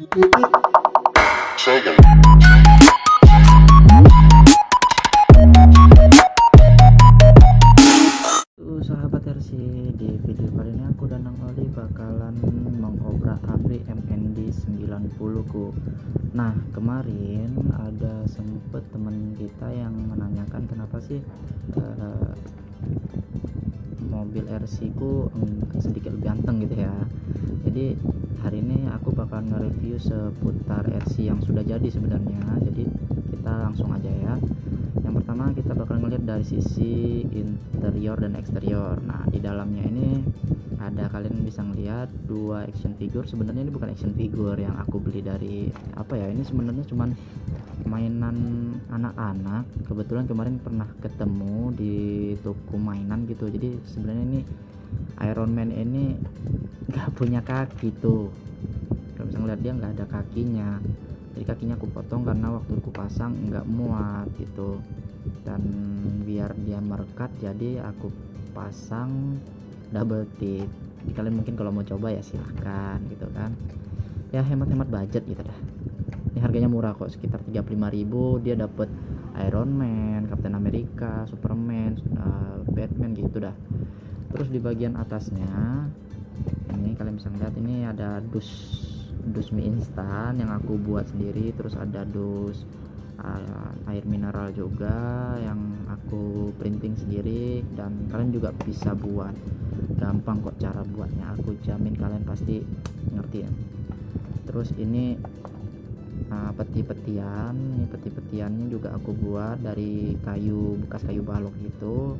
Sahabat RC, di video kali ini aku dan Nang Oli bakalan mengobrak-abrik MND 90 ku. Nah, kemarin ada sempet temen kita yang menanyakan kenapa sih mobil RC ku sedikit lebih ganteng gitu ya. Jadi hari ini aku bakal nge-review seputar RC yang sudah jadi sebenarnya. Jadi kita langsung aja ya. Yang pertama kita bakal ngeliat dari sisi interior dan eksterior. Nah, di dalamnya ini ada, kalian bisa ngeliat dua action figure. Sebenarnya ini bukan action figure yang aku beli dari apa ya, ini sebenarnya cuman mainan anak-anak. Kebetulan kemarin pernah ketemu di toko mainan gitu. Jadi sebenarnya ini Iron Man ini nggak punya kaki tuh. Kalau bisa ngeliat dia nggak ada kakinya. Jadi kakinya aku potong karena waktu aku pasang nggak muat gitu, dan biar dia merekat jadi aku pasang double tip. Jadi kalian mungkin kalau mau coba ya silahkan gitu kan, ya hemat-hemat budget gitu dah. Ini harganya murah kok, sekitar 35.000 dia dapet Iron Man, Captain America, Superman, Batman gitu dah. Terus di bagian atasnya ini kalian bisa lihat, ini ada dus mie instan yang aku buat sendiri. Terus ada dus air mineral juga yang aku printing sendiri, dan kalian juga bisa buat. Gampang kok cara buatnya, aku jamin kalian pasti ngerti ya. Terus ini peti-petian. Ini peti-petiannya juga aku buat dari kayu, bekas kayu balok gitu.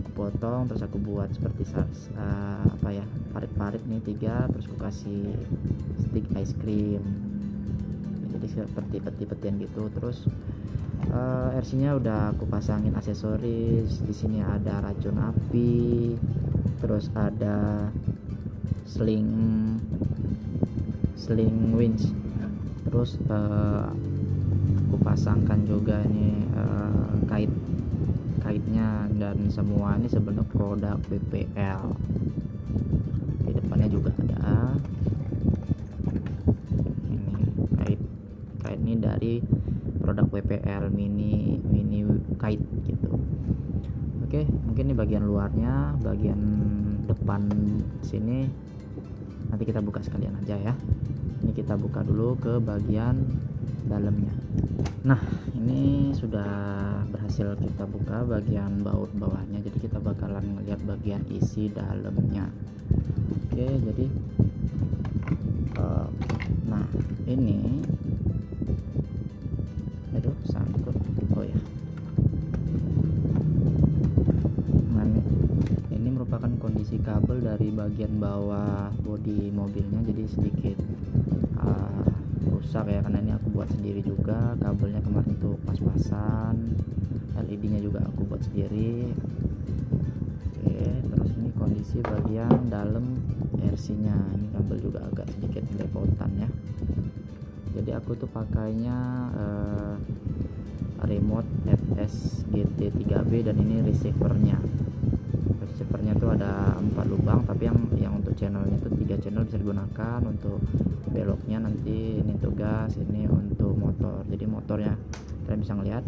Aku potong terus aku buat seperti parit-parit nih 3, terus aku kasih stick ice cream. Jadi seperti peti-petian gitu. Terus RC-nya udah aku pasangin aksesoris. Di sini ada racun api, terus ada sling winch. Terus aku pasangkan juga ini kaitnya, dan semua ini sebenarnya produk BPL. Di depannya juga ada ini kait ini dari produk WPL mini kait gitu. Oke, mungkin ini bagian luarnya. Bagian depan sini nanti kita buka sekalian aja ya. Ini kita buka dulu ke bagian dalamnya. Nah, ini sudah berhasil kita buka bagian baut bawahnya. Jadi kita bakalan melihat bagian isi dalamnya. Oke, jadi nah ini sangkut. Oh ya, nah, ini merupakan kondisi kabel dari bagian bawah bodi mobilnya. Jadi sedikit rusak ya, karena ini aku buat sendiri juga. Kabelnya kemarin tuh pas-pasan, LED-nya juga aku buat sendiri. Oke, terus ini kondisi bagian dalam RC-nya. Ini kabel juga agak sedikit belepotan ya. Jadi aku tuh pakainya remote FS GT 3B, dan ini receivernya tuh ada 4 lubang, tapi yang untuk channelnya tuh 3 channel bisa digunakan. Untuk beloknya nanti ini untuk gas, ini untuk motor. Jadi motornya kalian bisa ngeliat,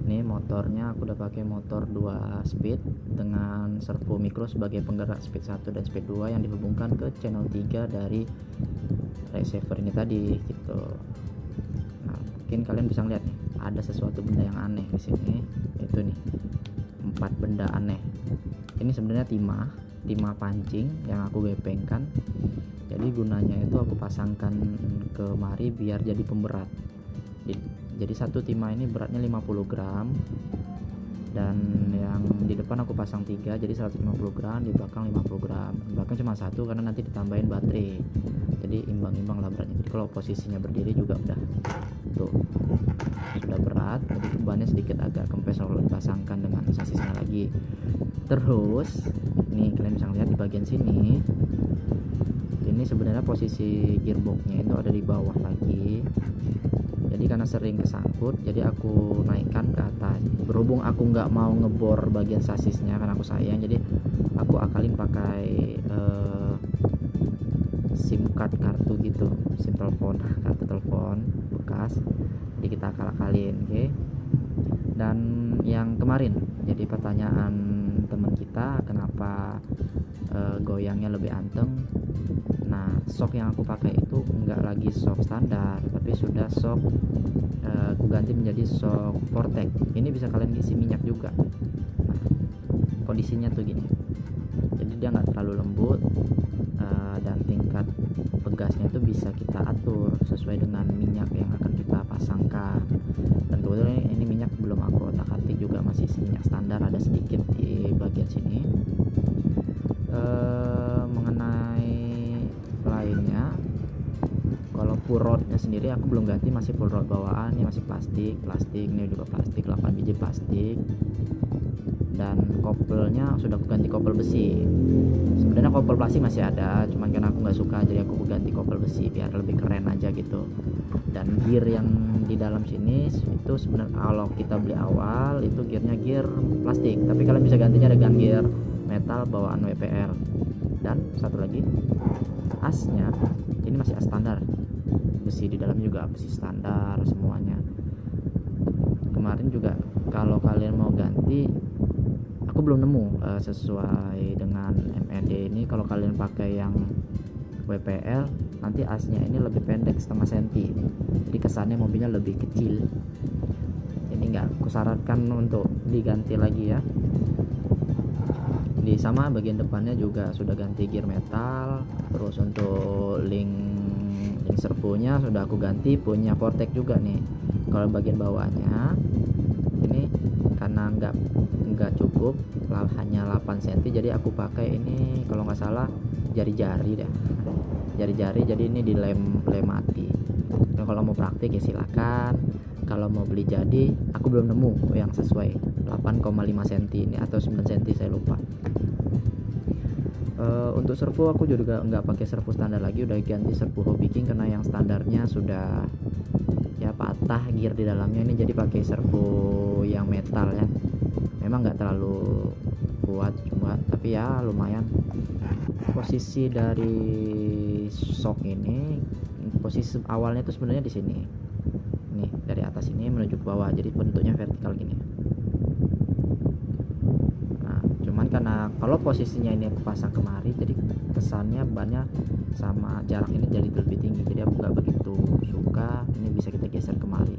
ini motornya aku udah pakai motor 2 speed dengan servo mikro sebagai penggerak speed 1 dan speed 2 yang dihubungkan ke channel 3 dari receiver ini tadi gitu. Nah, mungkin kalian bisa ngeliat nih, ada sesuatu benda yang aneh di sini. Itu nih 4 benda aneh. Ini sebenarnya timah pancing yang aku gepengkan. Jadi gunanya itu aku pasangkan kemari biar jadi pemberat. Jadi satu timah ini beratnya 50 gram, dan yang di depan aku pasang 3, jadi 150 gram. Di belakang 50 gram. Di belakang cuma 1 karena nanti ditambahin baterai. Jadi imbang-imbang lah beratnya. Jadi kalau posisinya berdiri juga udah tuh sudah berat. Jadi bebannya sedikit agak kempes kalau dipasangkan dengan sasisnya lagi. Terus nih kalian bisa lihat di bagian sini, ini sebenarnya posisi gearboxnya itu ada di bawah lagi. Jadi karena sering kesangkut, jadi aku naikkan ke atas. Berhubung aku nggak mau ngebor bagian sasisnya karena aku sayang, jadi aku akalin pakai SIM card kartu gitu, SIM kita akal-akalin. Oke. Dan yang kemarin jadi pertanyaan teman kita, kenapa goyangnya lebih anteng. Nah, shock yang aku pakai itu enggak lagi shock standar, tapi sudah shock aku ganti menjadi shock Vortex. Ini bisa kalian isi minyak juga. Nah, kondisinya tuh gini, jadi dia nggak terlalu lembut, dan tingkat pegasnya itu bisa kita atur sesuai dengan minyak yang akan kita pasangkan. Dan kebetulan ini minyak belum aku otak-atik juga, masih minyak standar, ada sedikit di bagian sini. Mengenai lainnya, kalau full rodnya sendiri aku belum ganti, masih full rod bawaan, ini masih plastik, ini juga plastik, 8 biji plastik. Dan kopelnya sudah aku ganti kopel besi. Sebenarnya kopel plastik masih ada, cuman karena aku nggak suka jadi aku ganti kopel besi biar lebih keren aja gitu. Dan gear yang di dalam sini itu sebenarnya kalau kita beli awal itu gearnya gear plastik, tapi kalian bisa gantinya dengan gear metal bawaan WPL. Dan satu lagi, asnya ini masih as standar, besi di dalam juga besi standar semuanya. Kemarin juga kalau kalian mau ganti, aku belum nemu sesuai dengan MED ini. Kalau kalian pakai yang WPL, nanti asnya ini lebih pendek setengah senti, jadi kesannya mobilnya lebih kecil. Ini nggak kusarankan untuk diganti lagi ya. Di sama bagian depannya juga sudah ganti gear metal. Terus untuk link servonya sudah aku ganti, punya Vortex juga nih. Kalau bagian bawahnya ini karena nggak cukup hanya 8 cm, jadi aku pakai ini kalau nggak salah jari-jari deh, jari-jari. Jadi ini dilem mati. Nah, kalau mau praktik ya silakan. Kalau mau beli jadi, aku belum nemu yang sesuai 8,5 cm ini atau 9 cm, saya lupa. Untuk servo aku juga nggak pakai servo standar lagi, udah ganti servo Hobby King karena yang standarnya sudah ya patah gear di dalamnya. Ini jadi pakai servo yang metal ya. Memang nggak terlalu kuat cuma, tapi ya lumayan. Posisi dari shock ini, posisi awalnya itu sebenarnya di sini. Nih, dari atas ini menuju ke bawah, jadi bentuknya vertikal gini. Nah, cuman karena kalau posisinya ini aku pasang kemari, jadi kesannya bannya sama jarak ini jadi lebih tinggi, jadi aku nggak begitu suka. Ini bisa kita geser kemari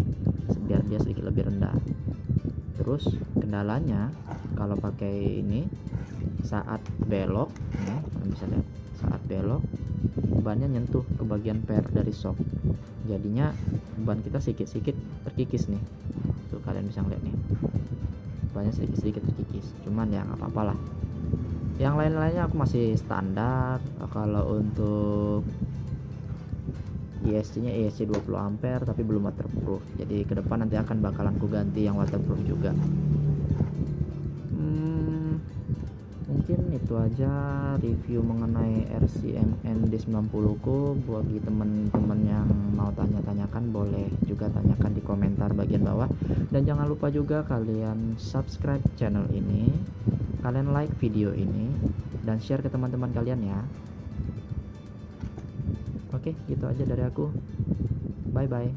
biar dia sedikit lebih rendah. Terus kendalanya kalau pakai ini, saat belok nih, kalian bisa lihat, saat belok bannya nyentuh ke bagian per dari shock, jadinya ban kita sedikit-sedikit terkikis nih. Tuh kalian bisa ngeliat nih, bannya sedikit-sedikit terkikis. Cuman ya nggak apa-apa lah. Yang lain-lainnya aku masih standar. Kalau untuk ESC nya ESC 20 ampere tapi belum waterproof, jadi ke depan nanti akan bakalan ku ganti yang waterproof juga. Mungkin itu aja review mengenai RCMN D90 ku. Bagi teman-teman yang mau tanya-tanyakan, boleh juga tanyakan di komentar bagian bawah. Dan jangan lupa juga kalian subscribe channel ini, kalian like video ini, dan share ke teman-teman kalian ya. Oke, gitu aja dari aku. Bye bye.